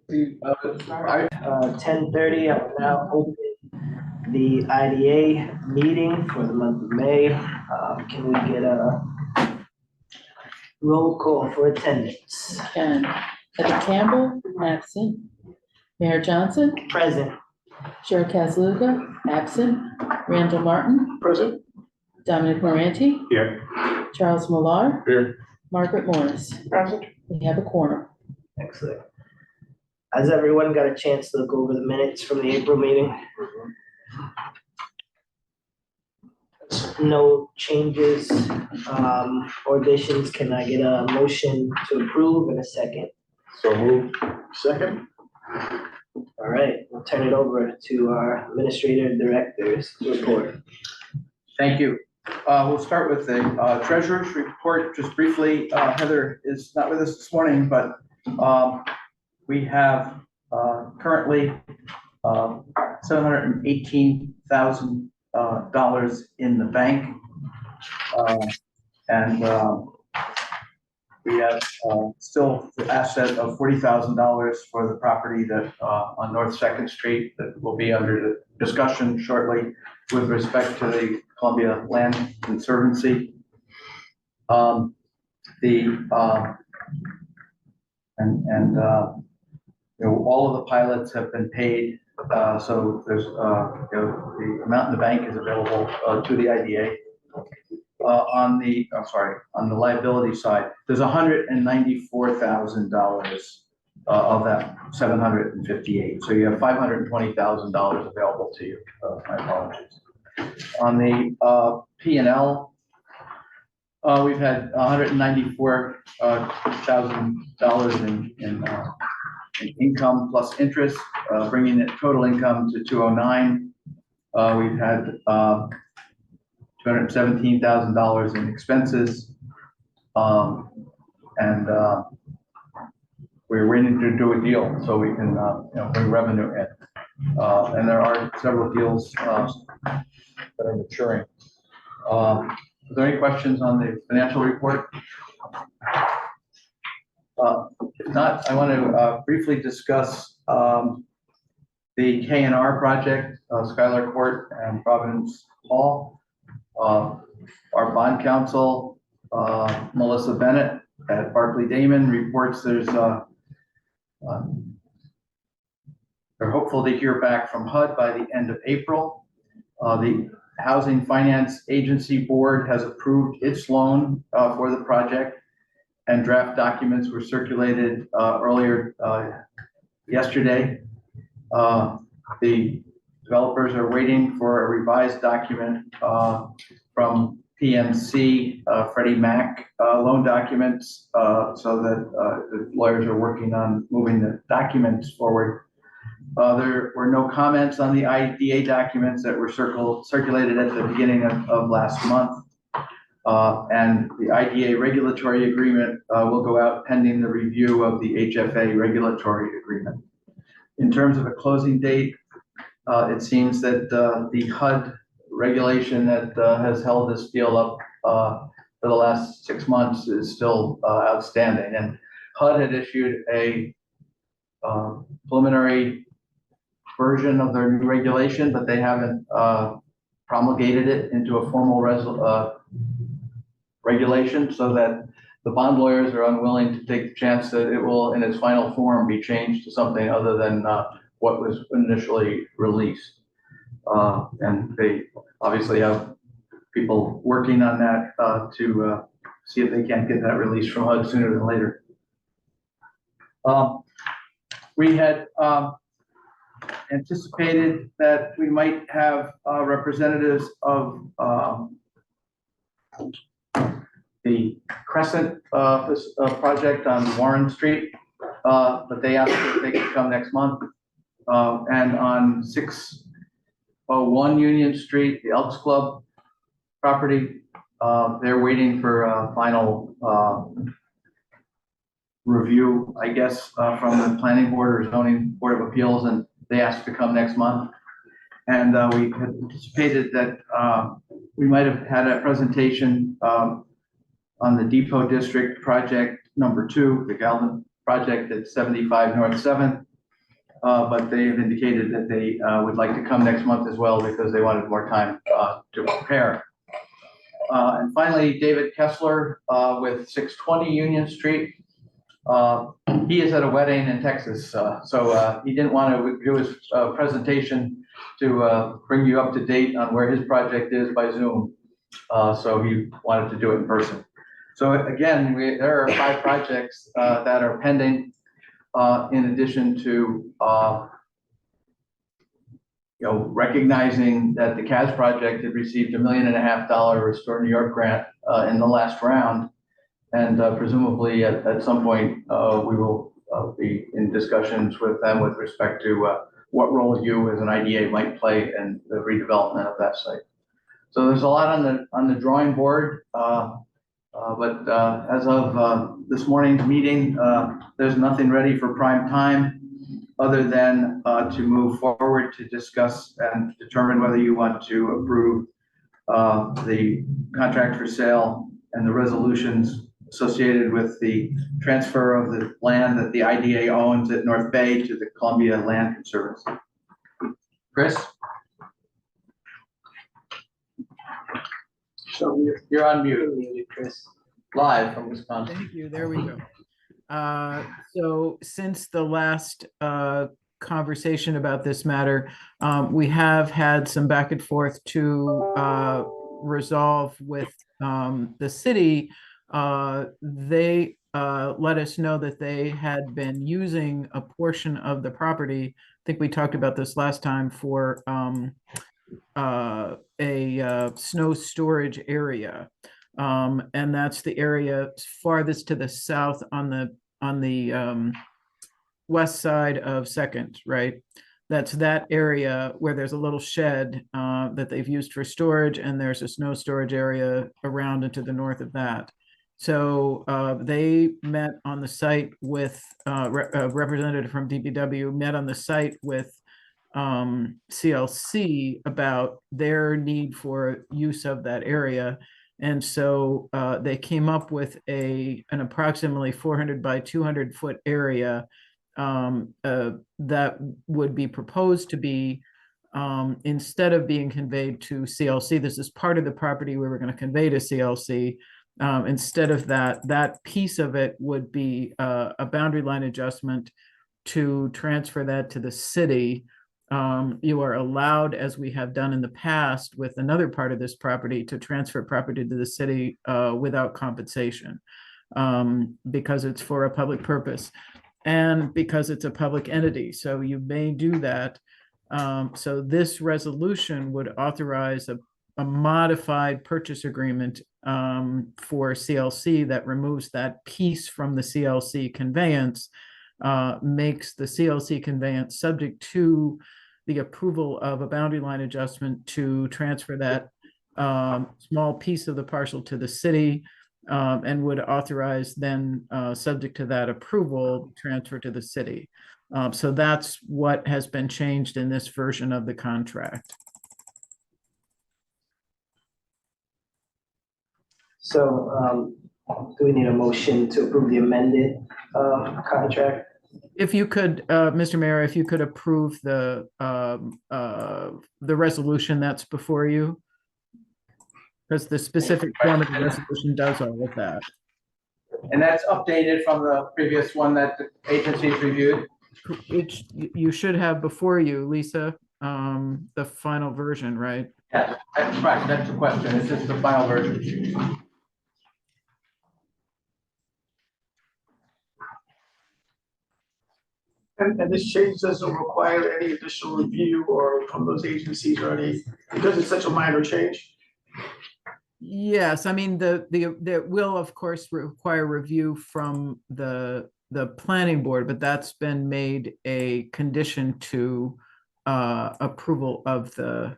10:30, I will now open the IDA meeting for the month of May. Can we get a roll call for attendance? Ken. Heather Campbell, absent. Mayor Johnson, Present. Cheryl Casluga, absent. Randall Martin, Present. Dominic Moranti, Here. Charles Millar, Here. Margaret Morris. Present. We have a quorum. Excellent. Has everyone got a chance to look over the minutes from the April meeting? No changes or additions. Can I get a motion to approve in a second? So moved. Second. All right, we'll turn it over to our administrator director's report. Thank you. We'll start with the treasurer's report just briefly. Heather is not with us this morning, but we have currently $718,000 in the bank. And we have still the asset of $40,000 for the property that on North 2nd Street that will be under the discussion shortly with respect to the Columbia Land Conservancy. All of the pilots have been paid, so there's the amount in the bank is available to the IDA. On the liability side, there's $194,000 of that 758. So you have $520,000 available to you. My apologies. On the P&L, we've had $194,000 in income plus interest, bringing the total income to 209. We've had $217,000 in expenses, and we're waiting to do a deal so we can bring revenue in. And there are several deals that are maturing. Are there any questions on the financial report? If not, I want to briefly discuss the K&R project, Skylar Court and Providence Hall. Our bond counsel, Melissa Bennett at Barclay Damon, reports they're hopeful to hear back from HUD by the end of April. The Housing Finance Agency Board has approved its loan for the project, and draft documents were circulated earlier yesterday. The developers are waiting for a revised document from PNC, Freddie Mac loan documents, so that the lawyers are working on moving the documents forward. There were no comments on the IDA documents that were circulated at the beginning of last month. And the IDA regulatory agreement will go out pending the review of the HFA regulatory agreement. In terms of a closing date, it seems that the HUD regulation that has held this deal up for the last 6 months is still outstanding. And HUD had issued a preliminary version of their new regulation, but they haven't promulgated it into a formal regulation, so that the bond lawyers are unwilling to take the chance that it will, in its final form, be changed to something other than what was initially released. And they obviously have people working on that to see if they can't get that released from HUD sooner than later. We had anticipated that we might have representatives of the Crescent project on Warren Street, but they asked if they could come next month. And on 601 Union Street, the Elks Club property, they're waiting for a final review, I guess, from the planning board or zoning board of appeals, and they asked to come next month. And we had anticipated that we might have had a presentation on the Depot District project number 2, the Galvin project at 75 North 7th. but they've indicated that they would like to come next month as well because they wanted more time to prepare. And finally, David Kessler with 620 Union Street. He is at a wedding in Texas, so he didn't want to do his presentation to bring you up to date on where his project is by Zoom. So he wanted to do it in person. So again, there are 5 projects that are pending, in addition to recognizing that the CAS project had received $1.5 million Restore New York grant in the last round. And presumably at some point, we will be in discussions with them with respect to what role you as an IDA might play in the redevelopment of that site. So there's a lot on the drawing board, but as of this morning's meeting, there's nothing ready for prime time other than to move forward to discuss and determine whether you want to approve the contract for sale and the resolutions associated with the transfer of the land that the IDA owns at North Bay to the Columbia Land Conservancy. Chris? So You're on mute, you're muted, Chris. live from Wisconsin. Thank you. There we go. So since the last conversation about this matter, we have had some back and forth to resolve with the city. They let us know that they had been using a portion of the property. I think we talked about this last time for a snow storage area. And that's the area farthest to the south on the west side of Second, right? That's that area where there's a little shed that they've used for storage, and there's a snow storage area around and to the north of that. So they met on the site with a representative from DPW, met on the site with CLC about their need for use of that area. And so they came up with an approximately 400 by 200 foot area that would be proposed to be, instead of being conveyed to CLC, this is part of the property we were going to convey to CLC. Instead of that, that piece of it would be a boundary line adjustment to transfer that to the city. You are allowed, as we have done in the past with another part of this property, to transfer property to the city without compensation, because it's for a public purpose and because it's a public entity. So you may do that. So this resolution would authorize a modified purchase agreement for CLC that removes that piece from the CLC conveyance, makes the CLC conveyance subject to the approval of a boundary line adjustment to transfer that small piece of the parcel to the city, and would authorize then, subject to that approval, transfer to the city. So that's what has been changed in this version of the contract. So do we need a motion to approve the amended contract? If you could, Mr. Mayor, if you could approve the resolution that's before you, because the specific form of the resolution does all of that. And that's updated from the previous one that the agencies reviewed? You should have before you, Lisa, the final version, right? Yes, that's right. That's the question. Is this the final version? And this change doesn't require any additional review or from those agencies or any, because it's such a minor change? Yes, I mean, the will, of course, require review from the planning board, but that's been made a condition to approval of the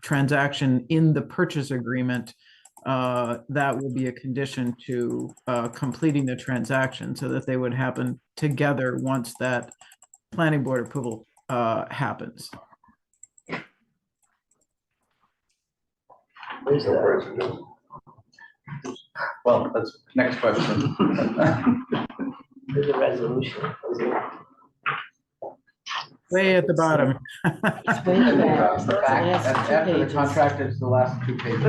transaction in the purchase agreement. That will be a condition to completing the transaction, so that they would happen together once that planning board approval happens. Where's the, Well, that's next question. where's the resolution? Is it Way at the bottom. It's way And back. the back, Last that's two after the pages. contract, it's the last 2 pages.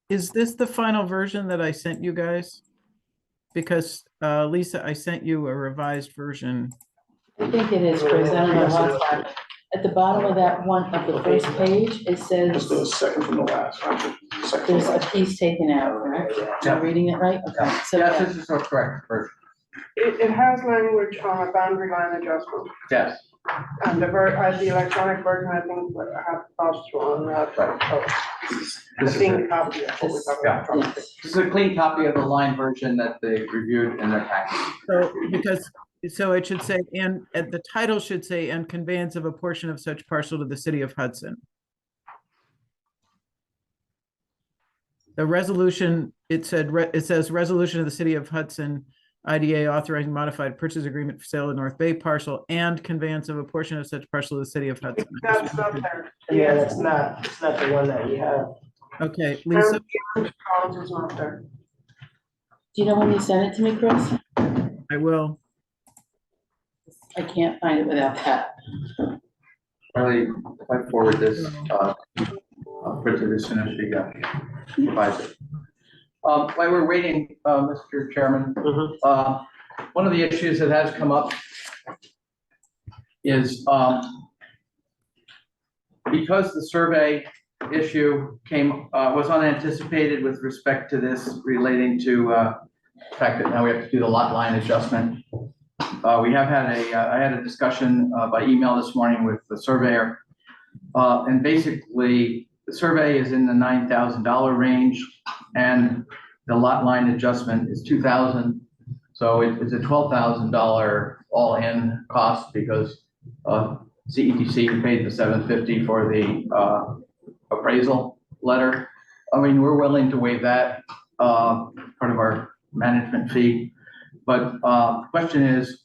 Is this the final version that I sent you guys? Because, Lisa, I sent you a revised version. I think it is, Chris, I don't know how far. At the bottom of that one, of the first page, it It's the says second from the last, right? Second from there's the a last. piece taken out, correct? Am I reading it right? Okay, so Yes, this is the correct version. It has language on a boundary line adjustment, Yes. and the electronic version, I think, I have passed through on that, so I This is think it. copy of what we got Yeah. electronically. yes. This is a clean copy of the line version that they reviewed in their package. So it should say, and the title should say, and conveyance of a portion of such parcel to the city of Hudson. The resolution, it says resolution of the city of Hudson, IDA authorizing modified purchase agreement for sale of North Bay parcel and conveyance of a portion of such parcel to the city of Hudson. That's not there. Yeah, it's not the one that you have. Okay, Lisa, Collins is not there. Do you know when you sent it to me, Chris? I will. I can't find it without that. Charlie, if I forward this, I'll print it as soon as she provides it. While we're waiting, Mr. Chairman, one of the issues that has come up is because the survey issue was unanticipated with respect to this relating to the fact that now we have to do the lot line adjustment. We have had I had a discussion by email this morning with the surveyor. And basically, the survey is in the $9,000 range and the lot line adjustment is $2,000. So it's a $12,000 all-in cost because CETC paid the $750 for the appraisal letter. I mean, we're willing to waive that part of our management fee. But the question is,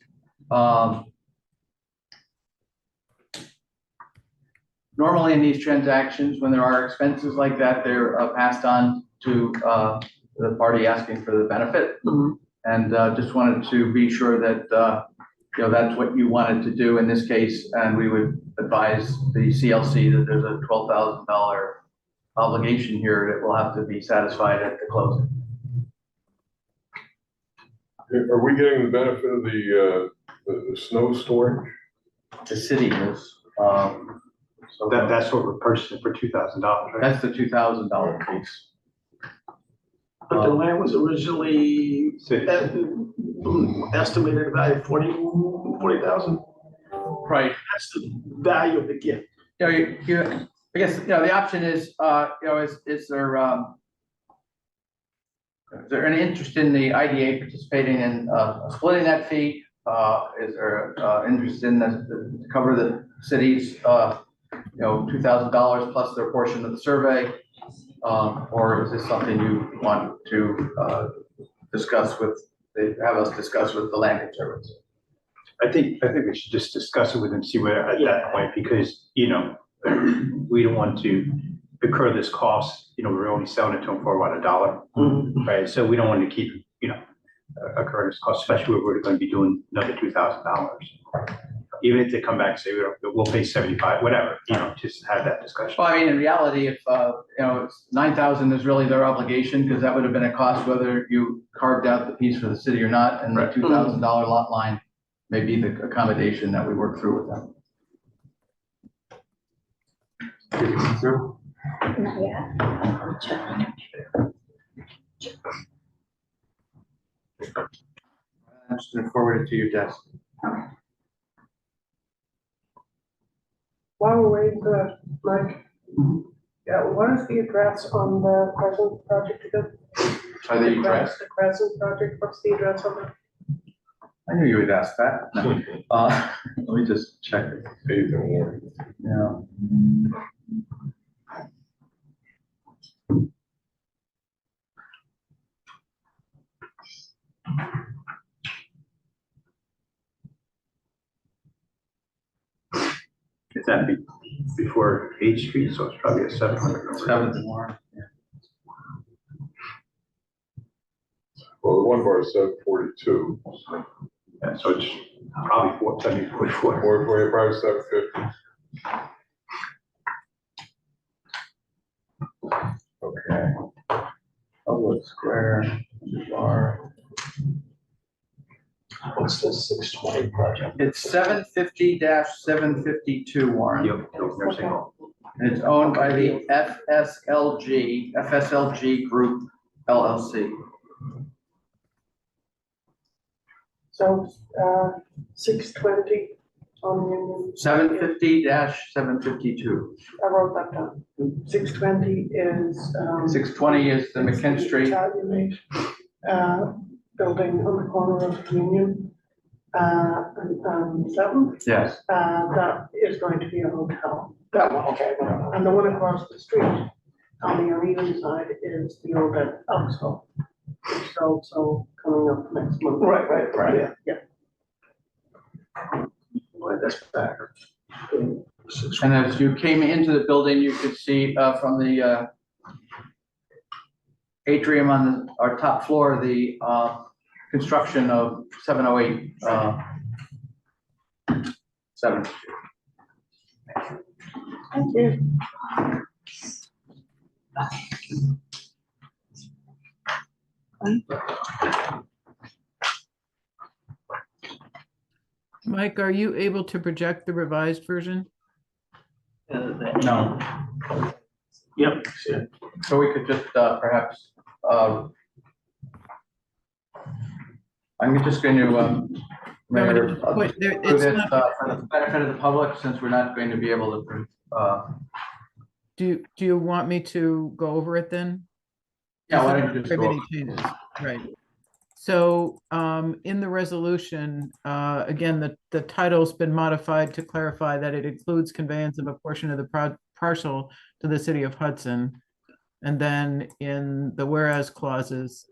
normally in these transactions, when there are expenses like that, they're passed on to the party asking for the benefit. And just wanted to be sure that that's what you wanted to do in this case, and we would advise the CLC that there's a $12,000 obligation here that will have to be satisfied at the closing. Are we getting the benefit of the snow storage? The city is. So That's what we're purchasing for $2,000, right? that's the $2,000 piece. But the land was originally estimated value 40,000. Right. That's the value of the gift. I guess, the option is, is there any interest in the IDA participating in splitting that fee? Is there interest in to cover the city's, $2,000 plus their portion of the survey? Or is this something you want to have us discuss with the land conservancy? I think we should just discuss it with them, see where at that point, because, we don't want to incur this cost, we're only selling it to them for about $1, right? So we don't want to keep, incurring this cost, especially if we're going to be doing another $2,000. Even if they come back and say, we'll pay 75, whatever, just have that discussion. Well, I mean, in reality, if, it's 9,000 is really their obligation, because that would have been a cost whether you carved out the piece for the city or not, and the $2,000 lot line may be the accommodation that we work through with them. Not yet. I'm just gonna forward it to your desk. While we're waiting for that, Mike, yeah, what is the address on the Crescent project again? Are they addressed? The Crescent project, what's the address on that? I knew you would ask that. No. Let me just check it. Faith and Warren. Yeah. Is that before 8th Street, so it's probably a 700 number. 7th and Warren. Yeah. Well, the one bar is 742. Yeah, so it's Probably 470, 44. 445, 750. Okay. Public Square, bar. What's the 620 project? It's 750-752, Warren. Yep, nursing home. And it's owned by the FSLG Group LLC. So, 620 on Union. 750-752. I wrote that down. 620 is, 620 is the McKinstry. Italian made, building on the corner of Union, and 7. Yes. That is going to be a hotel. That one, okay. And the one across the street on the Union side is the old Oxford. It's also coming up next month. Right. Yeah. Well, that's back. And as you came into the building, you could see from the atrium on our top floor, the construction of 708. 7. Thank you. Mike, are you able to project the revised version? No. Yep. Yeah. So we could just perhaps, I'm just going to, Mayor, Wait, there- do it's this not- for the benefit of the public, since we're not going to be able to, Do you want me to go over it then? yeah, why don't you just go Everything over? changes, right. So, in the resolution, again, the title's been modified to clarify that it includes conveyance of a portion of the parcel to the city of Hudson. And then in the whereas clauses,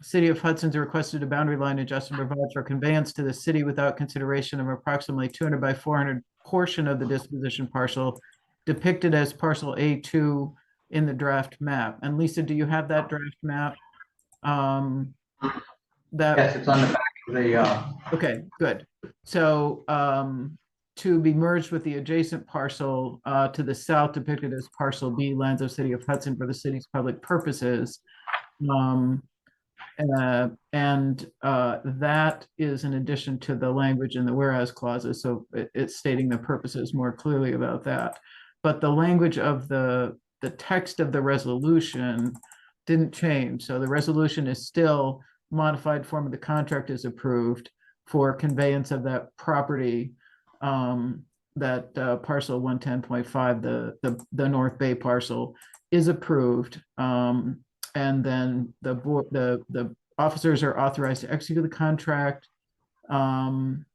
City of Hudson's requested a boundary line adjustment provided for conveyance to the city without consideration of approximately 200 by 400 portion of the disposition parcel depicted as parcel A2 in the draft map. And Lisa, do you have that draft map? Yes, it's on the back of the, Okay, good. So, to be merged with the adjacent parcel, to the south depicted as parcel B, lands of City of Hudson for the city's public purposes. That is in addition to the language in the whereas clauses, so it's stating the purposes more clearly about that. But the language of the text of the resolution didn't change, so the resolution is still modified form of the contract is approved for conveyance of that property, that parcel 110.5, the North Bay parcel is approved. And then the board, the officers are authorized to execute the contract, and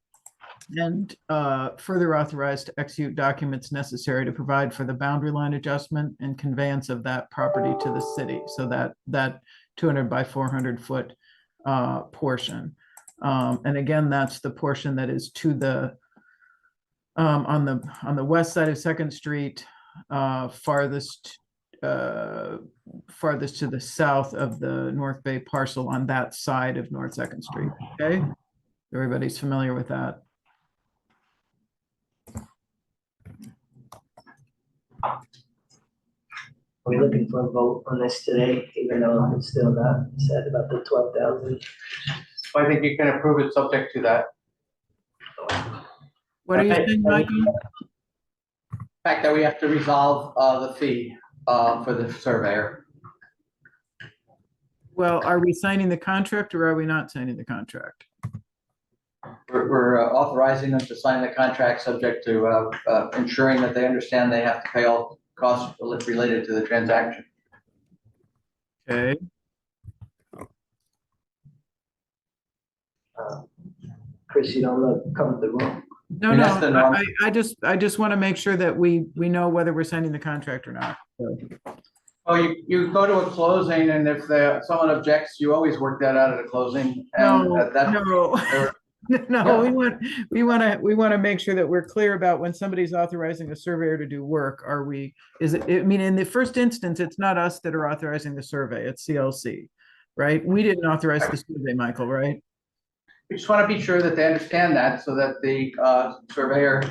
further authorized to execute documents necessary to provide for the boundary line adjustment and conveyance of that property to the city. So that 200 by 400 foot portion. And again, that's the portion that is to the on the west side of Second Street, farthest to the south of the North Bay parcel on that side of North Second Street. Okay, everybody's familiar with that. Are we looking for a vote on this today, even though it's still not said about the 12,000? I think you can approve it subject to that. What are you saying, Michael? Fact that we have to resolve the fee for the surveyor. Well, are we signing the contract or are we not signing the contract? We're authorizing them to sign the contract subject to ensuring that they understand they have to pay all costs related to the transaction. Okay, Chris, you don't look comfortable. no, And that's the norm. I just want to make sure that we know whether we're signing the contract or not. So, Oh, you go to a closing, and if someone objects, you always work that out at a closing. And No, no. No, we want to make sure that we're clear about when somebody's authorizing a surveyor to do work, I mean, in the first instance, it's not us that are authorizing the survey, it's CLC, right? We didn't authorize the survey, Michael, right? We just want to be sure that they understand that so that the surveyor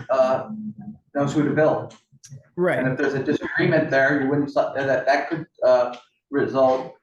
knows who to bill. Right. And if there's a disagreement there, you wouldn't, that could result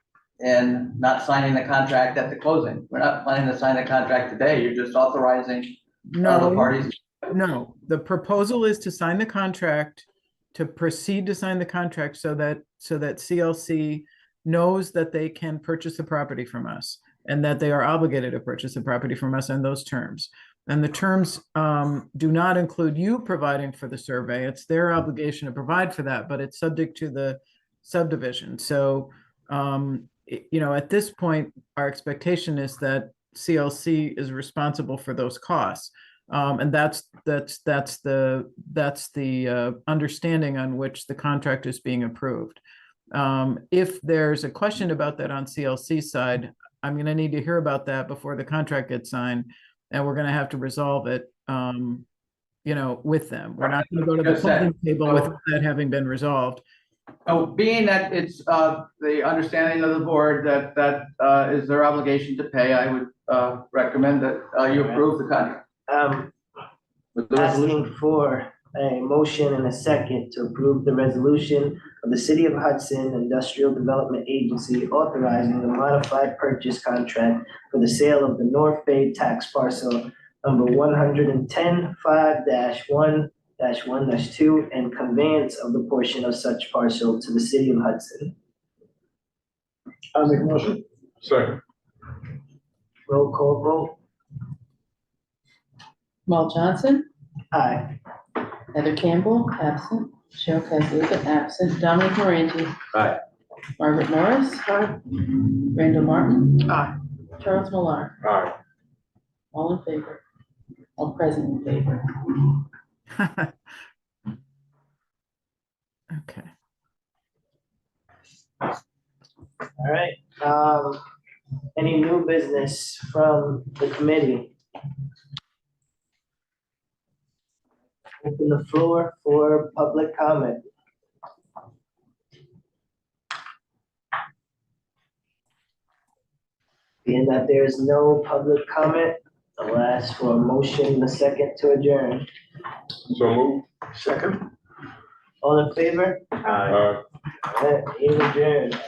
in not signing the contract at the closing. We're not planning to sign the contract today. You're just authorizing all the No, parties. no, the proposal is to sign the contract, to proceed to sign the contract so that CLC knows that they can purchase the property from us and that they are obligated to purchase the property from us on those terms. And the terms do not include you providing for the survey. It's their obligation to provide for that, but it's subject to the subdivision. So, you know, at this point, our expectation is that CLC is responsible for those costs. And that's the understanding on which the contract is being approved. If there's a question about that on CLC side, I'm going to need to hear about that before the contract gets signed, and we're going to have to resolve it, you know, with them. We're not going to go to the closing table without that having been resolved. So being that it's the understanding of the board that is their obligation to pay, I would recommend that you approve the contract. With the resolution. Asking for a motion and a second to approve the resolution of the City of Hudson Industrial Development Agency authorizing the modified purchase contract for the sale of the North Bay tax parcel number 110-5-1-1-2 and conveyance of the portion of such parcel to the City of Hudson. I'll make a motion. Second. Roll call vote. Mal Johnson, Aye. Heather Campbell, absent. Cheryl Kazuga, absent. Dominic Moranti. Aye. Margaret Morris. Randall Martin. Aye. Charles Millar. Aye. All in favor. All present in favor. Okay. All right. Any new business from the committee? Open the floor for public comment. Being that there is no public comment, I'll ask for a motion and a second to adjourn. So move. Second. All in favor? Aye. All right, meeting adjourned.